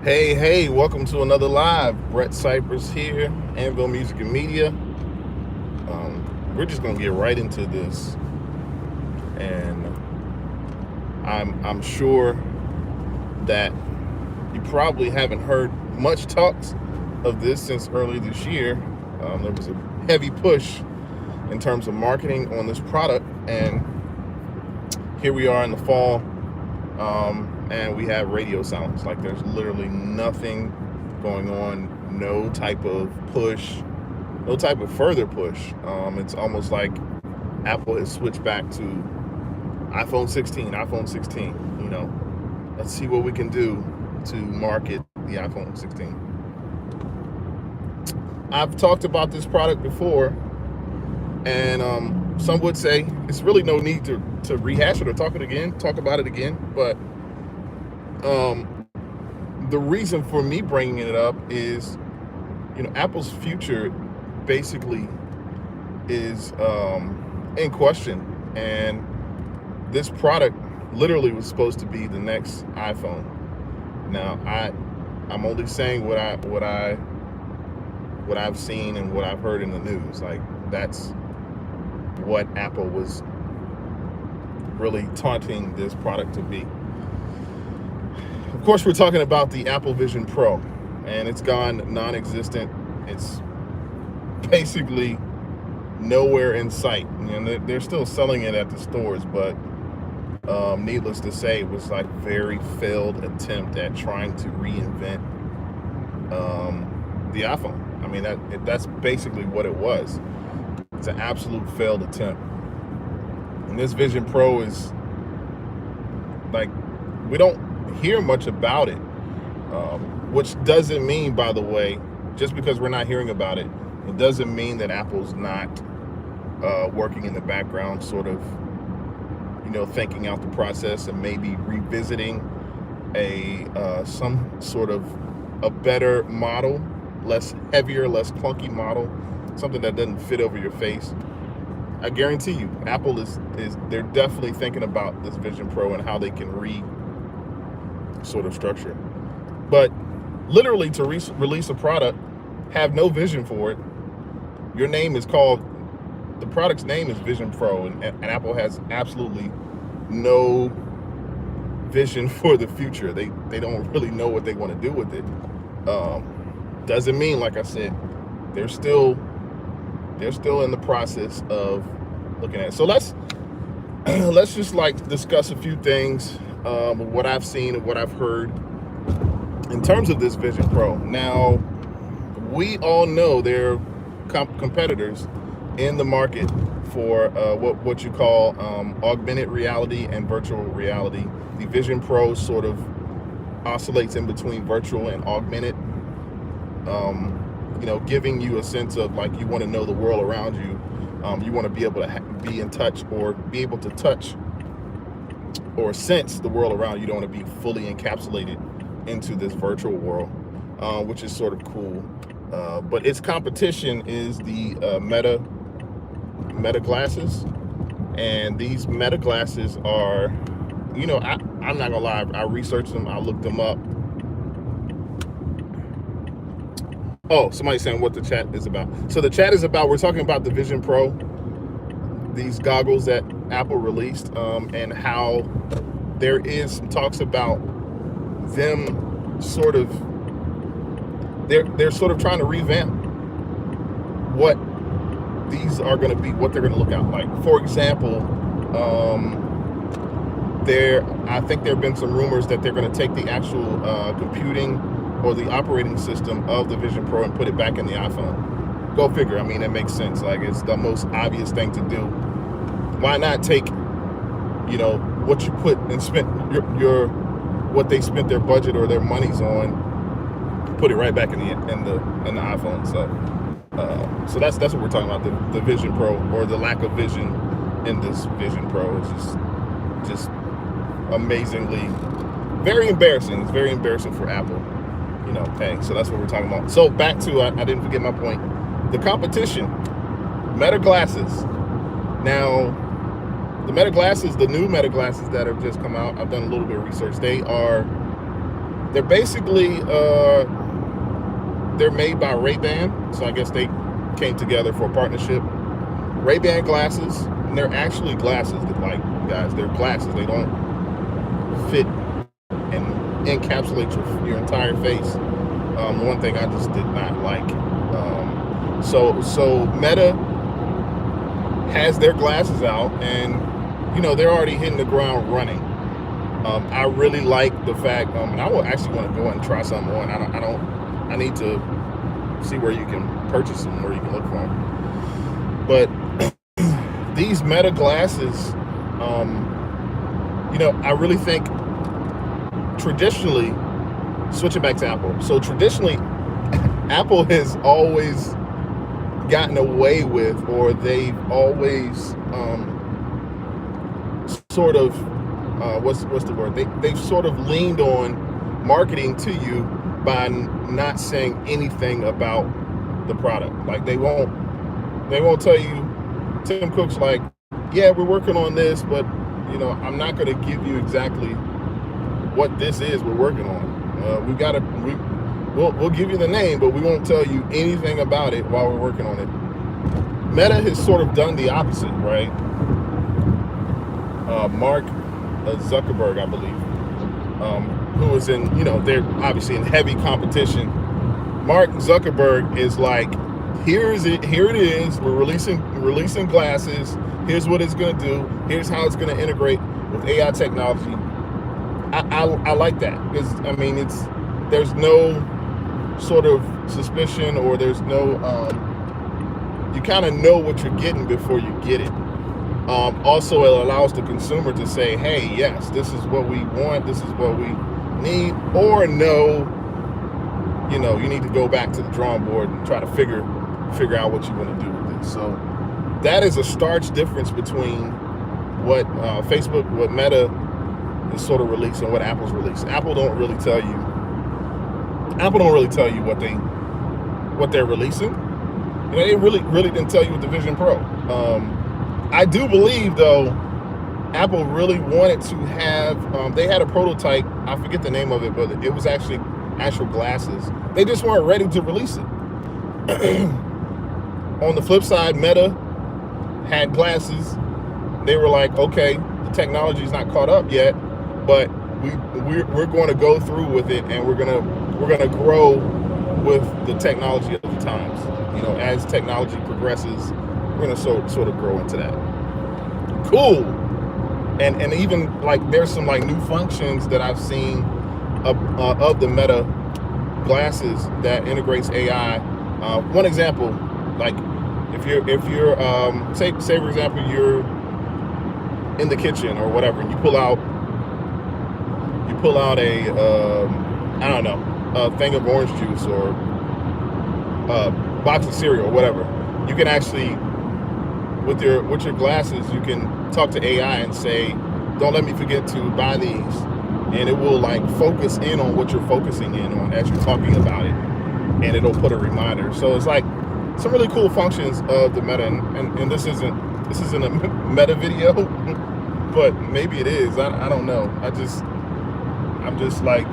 Hey, welcome to another live. Brett Cypress here, Anvil Music and Media. We're just gonna get right into this, and I'm sure that you probably haven't heard much talks of this since early this year. There was a heavy push in terms of marketing on this product, and here we are in the fall, and we have radio silence. Like there's literally nothing going on, no type of push, no type of further push. It's almost like Apple has switched back to iPhone 16, iPhone 16. You know, let's see what we can do to market the iPhone 16. I've talked about this product before, and some would say it's really no need to rehash it or talk about it again. But the reason for me bringing it up is, Apple's future basically is in question, and this product literally was supposed to be the next iPhone. Now, I'm only saying what I've seen and what I've heard in the news. Like that's what Apple was really taunting this product to be. Of course, we're talking about the Apple Vision Pro, and it's gone non-existent. It's basically nowhere in sight. They're still selling it at the stores, but needless to say, it was like very failed attempt at trying to reinvent the iPhone. I mean, that's basically what it was. It's an absolute failed attempt. And this Vision Pro is like, we don't hear much about it, which doesn't mean, by the way, just because we're not hearing about it, it doesn't mean that Apple's not working in the background, sort of, thinking out the process and maybe revisiting some sort of a better model, less heavier, less clunky model, something that doesn't fit over your face. I guarantee you, Apple is they're definitely thinking about this Vision Pro and how they can sort of structure. But literally to release a product, have no vision for it. The product's name is Vision Pro, and Apple has absolutely no vision for the future. They don't really know what they want to do with it. Doesn't mean, like I said, they're still in the process of looking at it. So let's just discuss a few things, what I've seen and what I've heard in terms of this Vision Pro. Now, we all know there are competitors in the market for what you call augmented reality and virtual reality. The Vision Pro sort of oscillates in between virtual and augmented, giving you a sense of like you want to know the world around you. You want to be able to be in touch or be able to touch or sense the world around you. You don't want to be fully encapsulated into this virtual world, which is sort of cool. But its competition is the Meta glasses, and these Meta glasses are, I'm not gonna lie, I researched them, I looked them up. Oh, somebody's saying what the chat is about. So the chat is about, we're talking about the Vision Pro, these goggles that Apple released, and how there is talks about them sort of, they're sort of trying to revamp what these are going to be, what they're going to look out like. For example, I think there have been some rumors that they're going to take the actual computing or the operating system of the Vision Pro and put it back in the iPhone. Go figure. I mean, it makes sense. Like, it's the most obvious thing to do. Why not take, what you put and spent what they spent their budget or their monies on, put it right back in the iPhone. So that's what we're talking about, the Vision Pro, or the lack of vision in this Vision Pro. Is just amazingly very embarrassing. It's very embarrassing for Apple. Hey, so that's what we're talking about. So back to, I didn't forget my point. The competition, Meta glasses. Now, the new Meta glasses that have just come out, I've done a little bit of research. They are They're basically they're made by Ray-Ban, so I guess they came together for a partnership. Ray-Ban glasses, and they're actually glasses that, like, guys, they're glasses. They don't fit and encapsulate your entire face. One thing I just did not like. So Meta has their glasses out, and they're already hitting the ground running. I really like the fact, and I will actually want to go and try something on. I need to see where you can purchase them, where you can look for them. But these Meta glasses, I really think traditionally, switching back to Apple. So traditionally, Apple has always gotten away with, or they've always sort of what's the word? They've sort of leaned on marketing to you by not saying anything about the product. Like they won't tell you. Tim Cook's like, yeah, we're working on this, but I'm not going to give you exactly what this is we're working on. We'll give you the name, but we won't tell you anything about it while we're working on it. Meta has sort of done the opposite, right? Mark Zuckerberg, I believe, who is in, they're obviously in heavy competition. Mark Zuckerberg is like, here it is. We're releasing glasses. Here's what it's going to do. Here's how it's going to integrate with AI technology. I like that, because there's no sort of suspicion, or there's no you kind of know what you're getting before you get it. Also, it allows the consumer to say, hey, yes, this is what we want, this is what we need, or no, you need to go back to the drawing board and try to figure out what you want to do with this. So that is a stark difference between what Facebook, what Meta is sort of releasing, and what Apple's releasing. Apple don't really tell you what they're releasing. They really didn't tell you with the Vision Pro. I do believe, though, Apple really wanted to have, they had a prototype, I forget the name of it, but it was actually actual glasses. They just weren't ready to release it. On the flip side, Meta had glasses. They were like, okay, the technology's not caught up yet, but we're going to go through with it, and we're gonna grow with the technology of the times. As technology progresses, we're gonna sort of grow into that. Cool. And even like there's some like new functions that I've seen of the Meta glasses that integrates AI. One example, like if you're say for example, you're in the kitchen or whatever, and you pull out a I don't know, a thing of orange juice or a box of cereal or whatever, you can actually, with your glasses, you can talk to AI and say, don't let me forget to buy these, and it will like focus in on what you're focusing in on as you're talking about it, and it'll put a reminder. So it's like some really cool functions of the Meta, and this isn't a Meta video, but maybe it is. I don't know. I'm just like,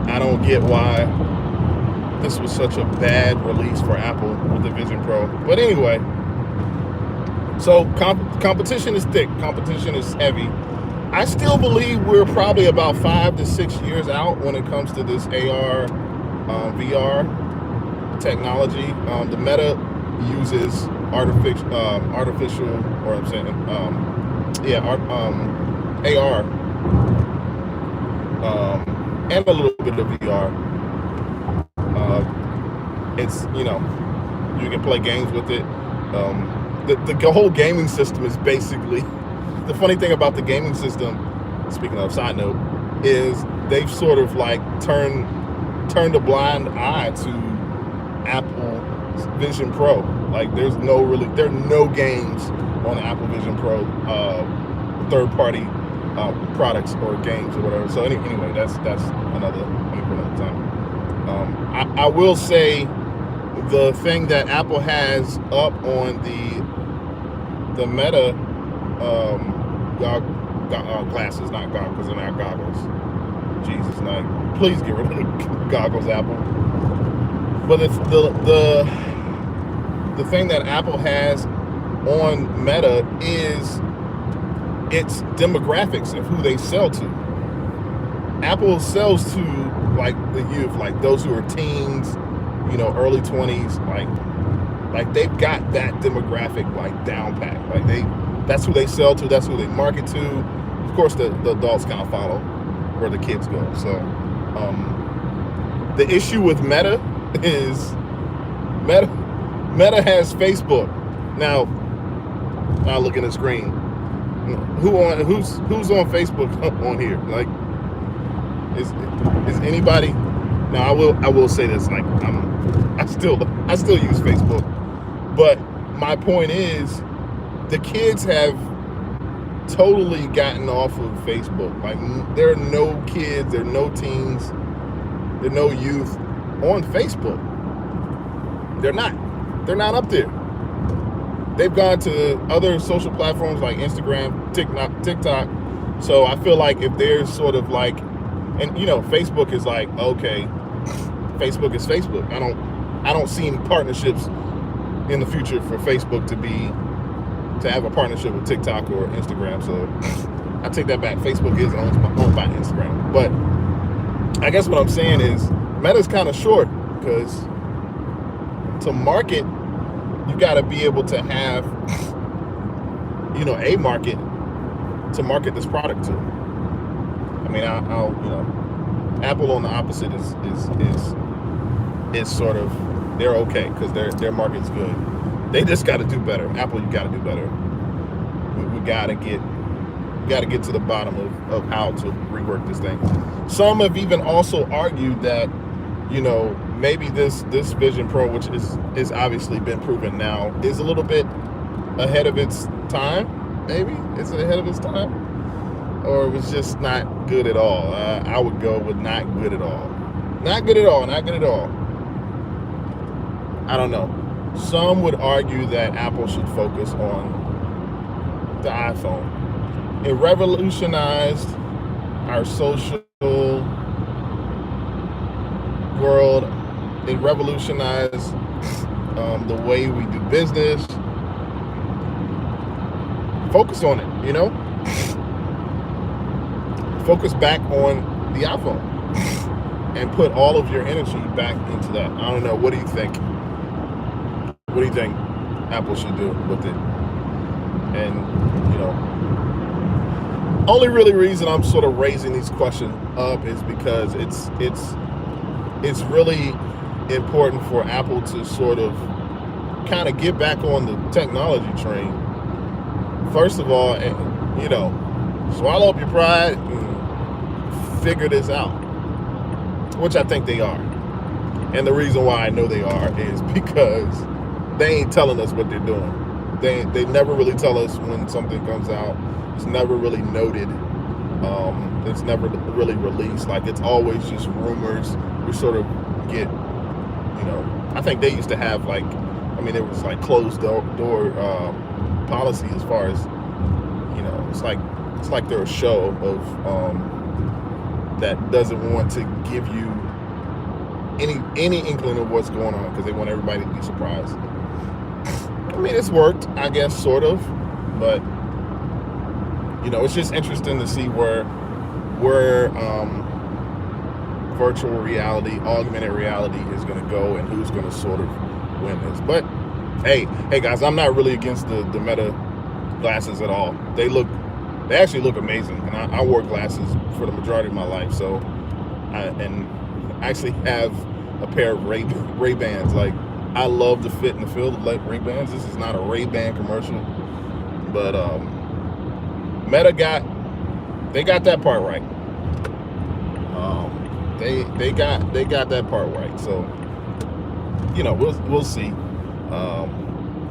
I don't get why this was such a bad release for Apple with the Vision Pro. But anyway, so competition is thick. Competition is heavy. I still believe we're probably about 5 to 6 years out when it comes to this AR, VR technology. The Meta uses artificial, or I'm saying, AR, and a little bit of VR. It's, you can play games with it. The whole gaming system is basically, the funny thing about the gaming system, speaking of side note, is they've sort of like turned a blind eye to Apple Vision Pro. Like there are no games on the Apple Vision Pro, third-party products or games or whatever. So anyway, that's another time. I will say the thing that Apple has up on the Meta glasses, not goggles, because they're not goggles. Jesus, like, please get rid of the goggles, Apple. But it's the thing that Apple has on Meta is its demographics of who they sell to. Apple sells to like the youth, like those who are teens, early 20s, like they've got that demographic like down pat. Like that's who they sell to, that's who they market to. Of course, the adults kind of follow where the kids go. So the issue with Meta is Meta has Facebook. Now I look at the screen. Who's on Facebook on here? Like, is anybody? Now I will say this. Like, I still use Facebook, but my point is, the kids have totally gotten off of Facebook. Like, there are no kids, there are no teens, there are no youth on Facebook. They're not up there. They've gone to other social platforms like Instagram, TikTok. So I feel like if there's sort of like, and Facebook is like, okay, Facebook is Facebook. I don't see any partnerships in the future for Facebook to have a partnership with TikTok or Instagram. So I take that back. Facebook is owned by Instagram. But I guess what I'm saying is Meta's kind of short, because to market, you got to be able to have, a market to market this product to. I mean, Apple on the opposite is sort of, they're okay because their market's good. They just got to do better. Apple, you got to do better. We got to get to the bottom of how to rework this thing. Some have even also argued that, maybe this Vision Pro, which is obviously been proven now, is a little bit ahead of its time. Maybe is it ahead of its time, or it was just not good at all. I would go with not good at all. Not good at all. Not good at all. I don't know. Some would argue that Apple should focus on the iPhone. It revolutionized our social world. It revolutionized the way we do business. Focus on it, Focus back on the iPhone and put all of your energy back into that. I don't know. What do you think? What do you think Apple should do with it? And, only really reason I'm sort of raising these questions up is because it's really important for Apple to sort of kind of get back on the technology train. First of all, swallow up your pride and figure this out, which I think they are. And the reason why I know they are is because they ain't telling us what they're doing. They never really tell us when something comes out. It's never really noted. It's never really released. Like, it's always just rumors. We sort of get, I think they used to have it was like closed door policy as far as, it's like they're a show of that doesn't want to give you any inkling of what's going on, because they want everybody to be surprised. I mean, it's worked, I guess, sort of, but it's just interesting to see where virtual reality, augmented reality is going to go, and who's going to sort of win this. But hey guys, I'm not really against the Meta glasses at all. They actually look amazing, and I wore glasses for the majority of my life. So I actually have a pair of Ray-Bans. Like, I love the fit and the feel of Ray-Bans. This is not a Ray-Ban commercial, but Meta got that part right. They got that part right. So we'll see.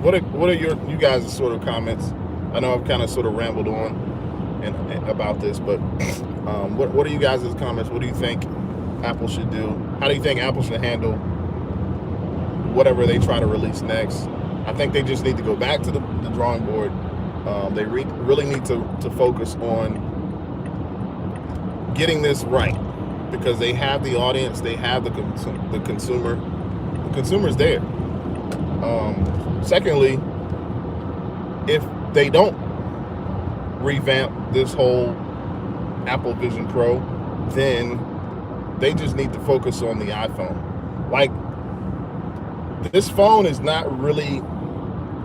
What are you guys' sort of comments? I know I've kind of sort of rambled on and about this, but what are you guys' comments? What do you think Apple should do? How do you think Apple should handle whatever they try to release next? I think they just need to go back to the drawing board. They really need to focus on getting this right, because they have the audience, they have the consumer. The consumer's there. Secondly, if they don't revamp this whole Apple Vision Pro, then they just need to focus on the iPhone. Like, this phone is not really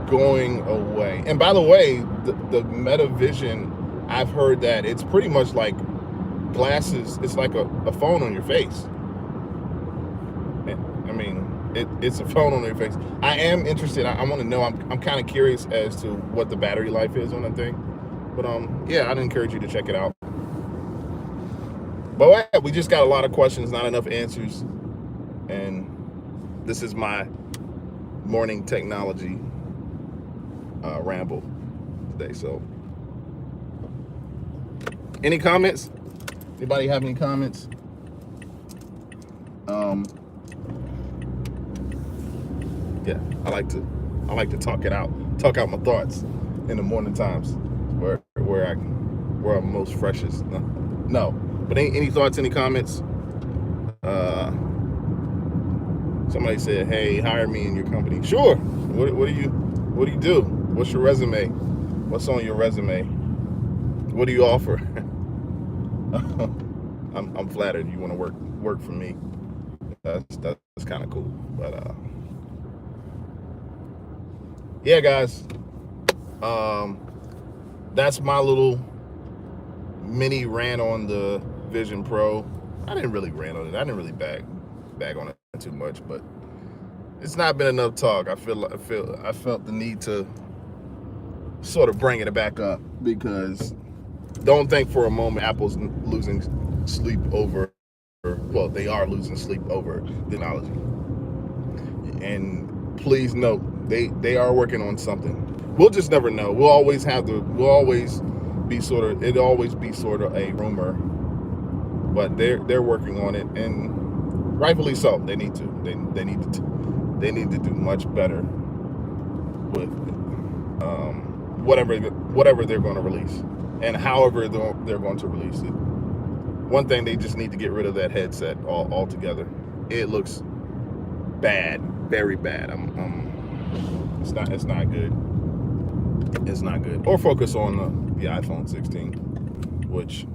going away. And by the way, the Meta Vision, I've heard that it's pretty much like glasses. It's like a phone on your face. I mean, it's a phone on your face. I am interested. I want to know. I'm kind of curious as to what the battery life is on that thing. But yeah, I'd encourage you to check it out. But yeah, we just got a lot of questions, not enough answers, and this is my morning technology ramble today. So, any comments? Anybody have any comments? Yeah, I like to talk out my thoughts in the morning times, where I'm most freshest. No, but any thoughts? Any comments? Somebody said, "Hey, hire me in your company." Sure. What do you do? What's your resume? What's on your resume? What do you offer? I'm flattered you want to work for me. That's kind of cool. But yeah, guys, that's my little mini rant on the Vision Pro. I didn't really rant on it. I didn't really bag on it too much, but it's not been enough talk. I felt the need to sort of bring it back up, because don't think for a moment Apple's losing sleep over, well, they are losing sleep over technology. And please note, they are working on something. We'll just never know. It'll always be sort of a rumor, but they're working on it, and rightfully so. They need to. They need to do much better with whatever they're going to release, and however they're going to release it. One thing, they just need to get rid of that headset altogether. It looks bad, very bad. It's not good. It's not good. Or focus on the iPhone 16, which,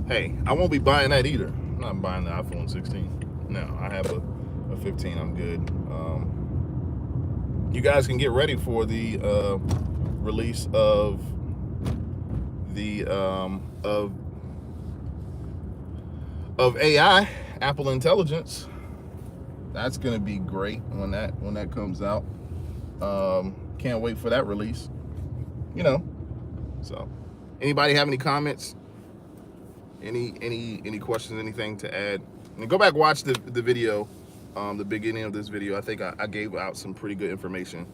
hey, I won't be buying that either. I'm not buying the iPhone 16. No, I have a 15. I'm good. You guys can get ready for the release of the of AI, Apple Intelligence. That's gonna be great when that comes out. Can't wait for that release. So, anybody have any comments? Any questions? Anything to add? And go back, watch the video, the beginning of this video. I think I gave out some pretty good information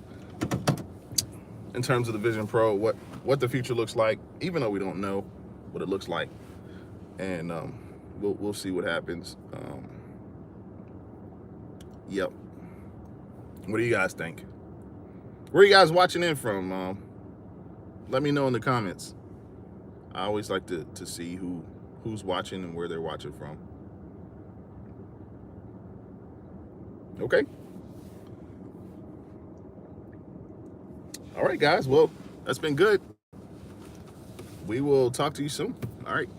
in terms of the Vision Pro, what the future looks like, even though we don't know what it looks like, and we'll see what happens. Yep. What do you guys think? Where are you guys watching in from? Let me know in the comments. I always like to see who's watching and where they're watching from. Okay. All right, guys. Well, that's been good. We will talk to you soon. All right.